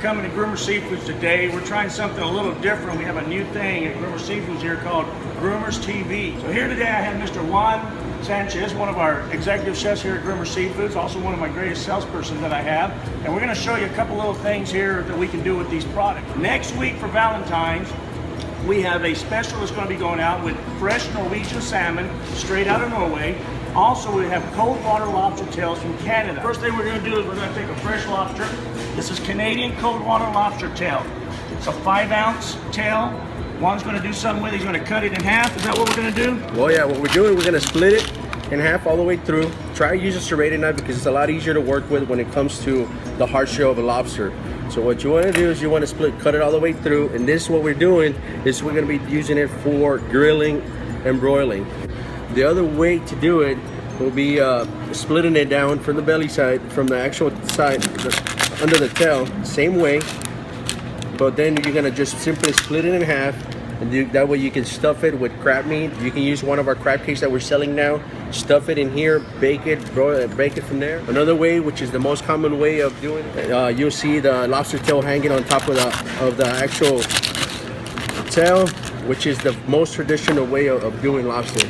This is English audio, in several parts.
coming to Groomers Seafood today. We're trying something a little different. We have a new thing at Groomers Seafood here called Groomers TV. So here today I have Mr. Juan Sanchez, one of our executive chefs here at Groomers Seafood, also one of my greatest salespersons that I have. And we're gonna show you a couple little things here that we can do with these products. Next week for Valentine's, we have a special that's going to be going out with fresh Norwegian salmon straight out of Norway. Also, we have cold water lobster tails from Canada. First thing we're going to do is we're going to take a fresh lobster. This is Canadian cold water lobster tail. It's a 5-ounce tail. Juan's going to do something with it. He's going to cut it in half. Is that what we're going to do? Well, yeah, what we're doing, we're going to split it in half all the way through. Try to use a serrated knife because it's a lot easier to work with when it comes to the hard shell of a lobster. So what you want to do is you want to cut it all the way through, and this what we're doing is we're going to be using it for grilling and broiling. The other way to do it will be splitting it down from the belly side, from the actual side under the tail, same way, but then you're going to just simply split it in half, and that way you can stuff it with crab meat. You can use one of our crab cakes that we're selling now, stuff it in here, bake it, broil it, bake it from there. Another way, which is the most common way of doing it, you'll see the lobster tail hanging on top of the actual tail, which is the most traditional way of doing lobster.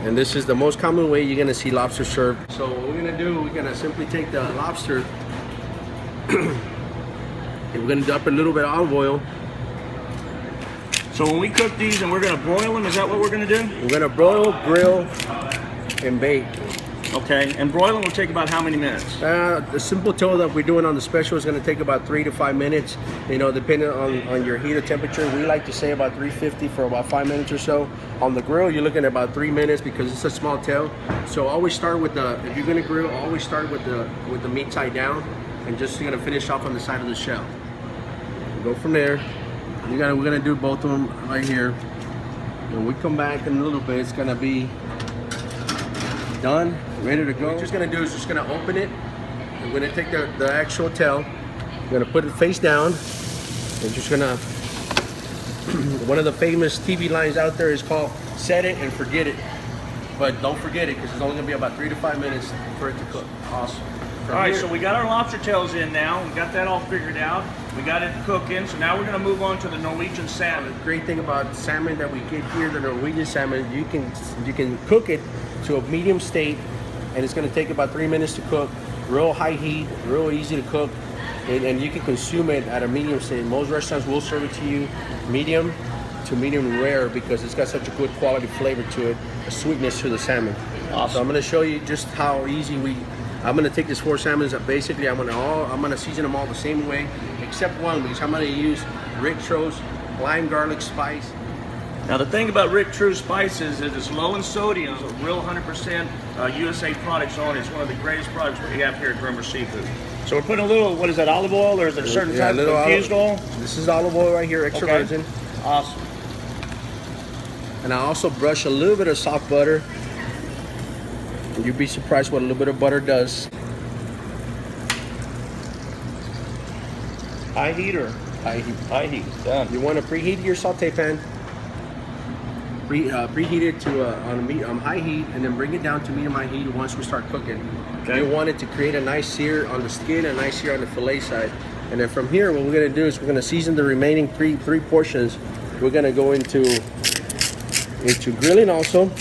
And this is the most common way you're gonna see lobster served. So what we're gonna do, we're gonna simply take the lobster and we're gonna dump a little bit of olive oil. So when we cook these and we're gonna broil them, is that what we're gonna do? We're gonna broil, grill, and bake. Okay, and broiling will take about how many minutes? The simple tail that we're doing on the special is gonna take about 3 to 5 minutes, you know, depending on your heat or temperature. We like to say about 350 for about 5 minutes or so. On the grill, you're looking at about 3 minutes because it's a small tail. So always start with if you're gonna grill, always start with the meat side down, and just you're gonna finish off on the side of the shell. Go from there. We're gonna do both of them right here. When we come back in a little bit, it's gonna be done, ready to go. What we're just gonna do is just gonna open it. We're gonna take the actual tail. We're gonna put it face down. We're just gonna, one of the famous TV lines out there is called "Set it and forget it," but don't forget it because it's only gonna be about 3 to 5 minutes for it to cook. Awesome. All right, so we got our lobster tails in now. We got that all figured out. We got it cooking, so now we're gonna move on to the Norwegian salmon. The great thing about salmon that we get here, the Norwegian salmon, you can cook it to a medium state, and it's gonna take about 3 minutes to cook. Real high heat, real easy to cook, and you can consume it at a medium state. Most restaurants will serve it to you medium to medium rare because it's got such a good quality flavor to it, a sweetness to the salmon. Awesome. So I'm gonna show you just how easy I'm gonna take these 4 salmons. Basically, I'm gonna season them all the same way, except one, because I'm gonna use Rick Tro's lime garlic spice. Now the thing about Rick True spices is it's low in sodium. It's a real 100% USA products on it. It's one of the greatest products we have here at Groomers Seafood. So we're putting a little, what is that, olive oil, or is it a certain type of infused oil? This is olive oil right here, extra virgin. Awesome. And I also brush a little bit of soft butter. And you'd be surprised what a little bit of butter does. High heat or? High heat. High heat, done. You want to preheat your saute pan. Preheat it to on high heat, and then bring it down to medium high heat once we start cooking. Okay. You want it to create a nice sear on the skin and a nice sear on the fillet side. And then from here, what we're going to do is we're going to season the remaining three portions. We're going to go into grilling also,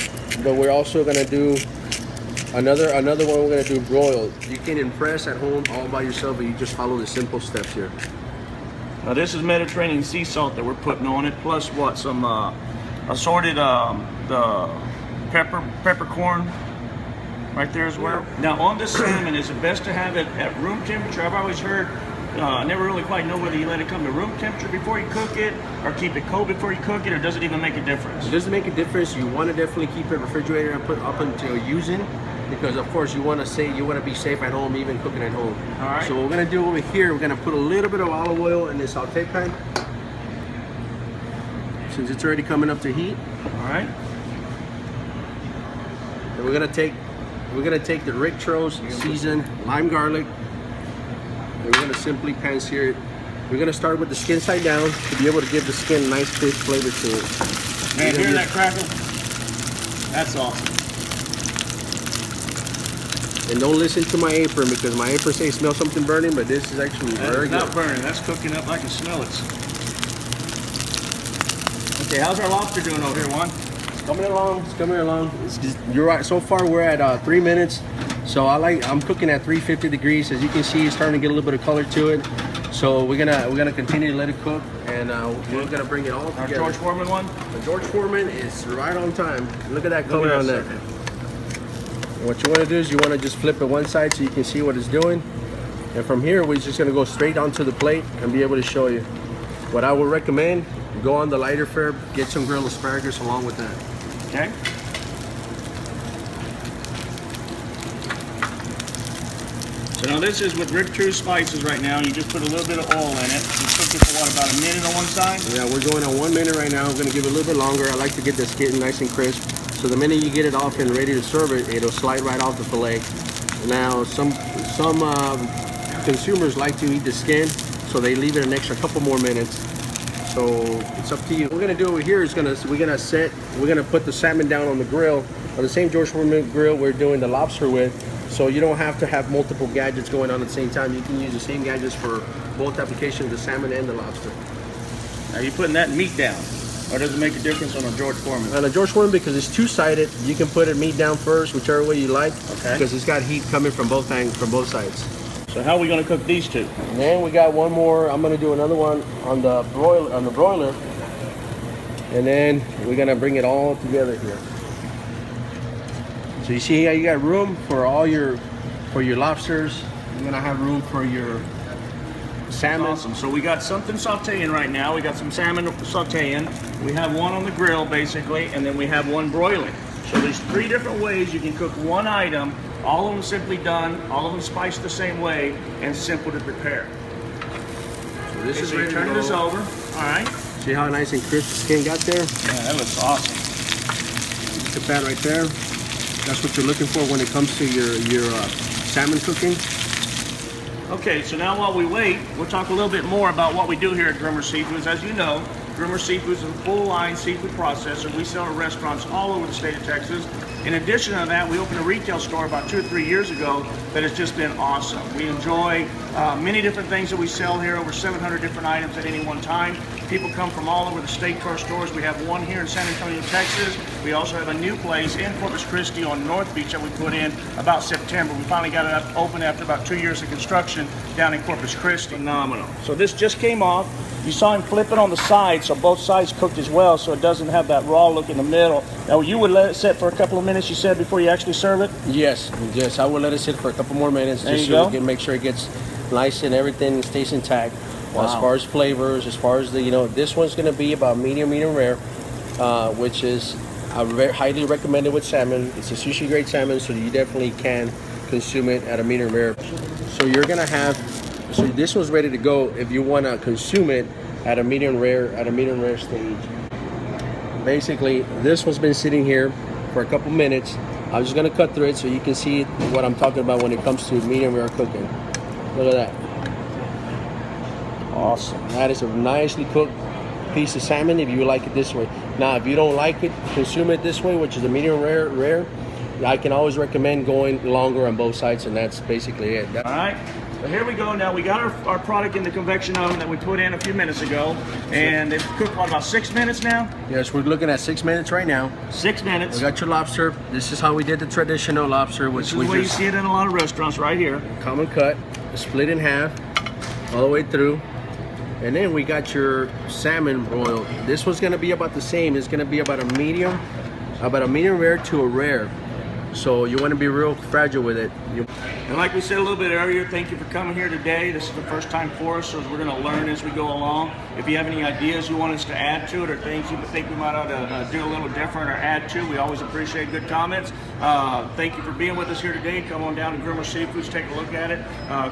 but we're also going to do another one. We're going to do broiled. You can impress at home all by yourself, but you just follow the simple steps here. Now this is Mediterranean sea salt that we're putting on it, plus what, some assorted the peppercorn right there as well. Yeah. Now on the salmon, is it best to have it at room temperature? I've always heard, I never really quite know whether you let it come to room temperature before you cook it, or keep it cold before you cook it, or does it even make a difference? It doesn't make a difference. You want to definitely keep it refrigerated and put up until using, because of course you want to be safe at home, even cooking at home. All right. So what we're going to do over here, we're going to put a little bit of olive oil in this saute pan. Since it's already coming up to heat. All right. And we're gonna take the Rick Tro's seasoned lime garlic, and we're gonna simply pan sear it. We're gonna start with the skin side down to be able to give the skin a nice fish flavor to it. Man, hear that crackle? That's awesome. And don't listen to my apron because my apron says smell something burning, but this is actually very good. Not burning, that's cooking up. I can smell it. Okay, how's our lobster doing over here, Juan? It's coming along. It's coming along. You're right. So far, we're at 3 minutes. So I'm cooking at 350 degrees. As you can see, it's starting to get a little bit of color to it. So we're gonna continue to let it cook, and we're gonna bring it all together. Our George Foreman one. The George Foreman is right on time. Look at that color on that. What you want to do is you want to just flip it one side so you can see what it's doing, and from here we're just gonna go straight onto the plate and be able to show you. What I would recommend: go on the lighter fare, get some grilled asparagus along with that. Okay. So now this is with Rib True spices right now. You just put a little bit of oil in it. You cook it for what, about a minute on one side? Yeah, we're going on 1 minute right now. I'm going to give it a little bit longer. I like to get this getting nice and crisp. So the minute you get it off and ready to serve it, it'll slide right off the fillet. Now some consumers like to eat the skin, so they leave it an extra couple more minutes. So it's up to you. What we're gonna do over here is we're gonna put the salmon down on the grill, on the same George Foreman grill we're doing the lobster with. So you don't have to have multiple gadgets going on at the same time. You can use the same gadgets for both applications, the salmon and the lobster. Are you putting that meat down, or does it make a difference on a George Foreman? On a George Foreman, because it's two-sided, you can put it meat down first, whichever way you like, okay, because it's got heat coming from both sides. So how are we going to cook these two? And then we got one more. I'm going to do another one on the broiler, and then we're going to bring it all together here. So you see how you got room for your lobsters. You're going to have room for your salmon. Awesome. So we got something sauteing right now. We got some salmon sauteing. We have one on the grill basically, and then we have one broiling. So there's 3 different ways you can cook one item. All of them simply done, all of them spiced the same way, and simple to prepare. So this is so ready to turn go. this over. All right. See how nice and crisp the skin got there? Yeah, that looks awesome. Look at that right there. That's what you're looking for when it comes to your salmon cooking. Okay, so now while we wait, we'll talk a little bit more about what we do here at Groomers Seafood. As you know, Groomers Seafood is a full-line seafood processor. We sell to restaurants all over the state of Texas. In addition to that, we opened a retail store about 2 or 3 years ago that has just been awesome. We enjoy many different things that we sell here, over 700 different items at any one time. People come from all over the state to our stores. We have one here in San Antonio, Texas. We also have a new place in Corpus Christi on North Beach that we put in about September. We finally got it open after about 2 years of construction down in Corpus Christi. Phenomenal. So this just came off. You saw him flip it on the side, so both sides cooked as well, so it doesn't have that raw look in the middle. Now, you would let it sit for a couple of minutes, you said, before you actually serve it? Yes, I will let it sit for a couple more minutes just so we can make sure it gets nice and everything stays intact. Wow. As far as flavors, as far as this one's going to be about medium rare, which is highly recommended with salmon. It's a sushi grade salmon, so you definitely can consume it at a medium rare. So you're going to have. So this one's ready to go if you want to consume it at a medium rare stage. Basically, this one's been sitting here for a couple minutes. I'm just gonna cut through it so you can see what I'm talking about when it comes to medium rare cooking. Look at that. Awesome. That is a nicely cooked piece of salmon if you like it this way. Now, if you don't like it, consume it this way, which is a medium rare. I can always recommend going longer on both sides, and that's basically it. All right. So here we go. Now we got our product in the convection oven that we put in a few minutes ago, and it's cooked what, about 6 minutes now? Yes, we're looking at 6 minutes right now. 6 minutes. We got your lobster. This is how we did the traditional lobster, which this is the way you see it in a lot of restaurants right here. Common cut, split in half, all the way through. And then we got your salmon broiled. This one's gonna be about the same. It's gonna be about a medium rare to a rare. So you want to be real fragile with it. And like we said a little bit earlier, thank you for coming here today. This is the first time for us, so we're going to learn as we go along. If you have any ideas you want us to add to it, or things you think we might ought to do a little different or add to, we always appreciate good comments. Thank you for being with us here today. Come on down to Groomers Seafood, take a look at it.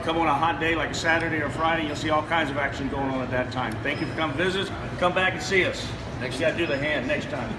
Come on a hot day like a Saturday or Friday, you'll see all kinds of action going on at that time. Thank you for coming visit us. Come back and see us. You got to do the hand next time.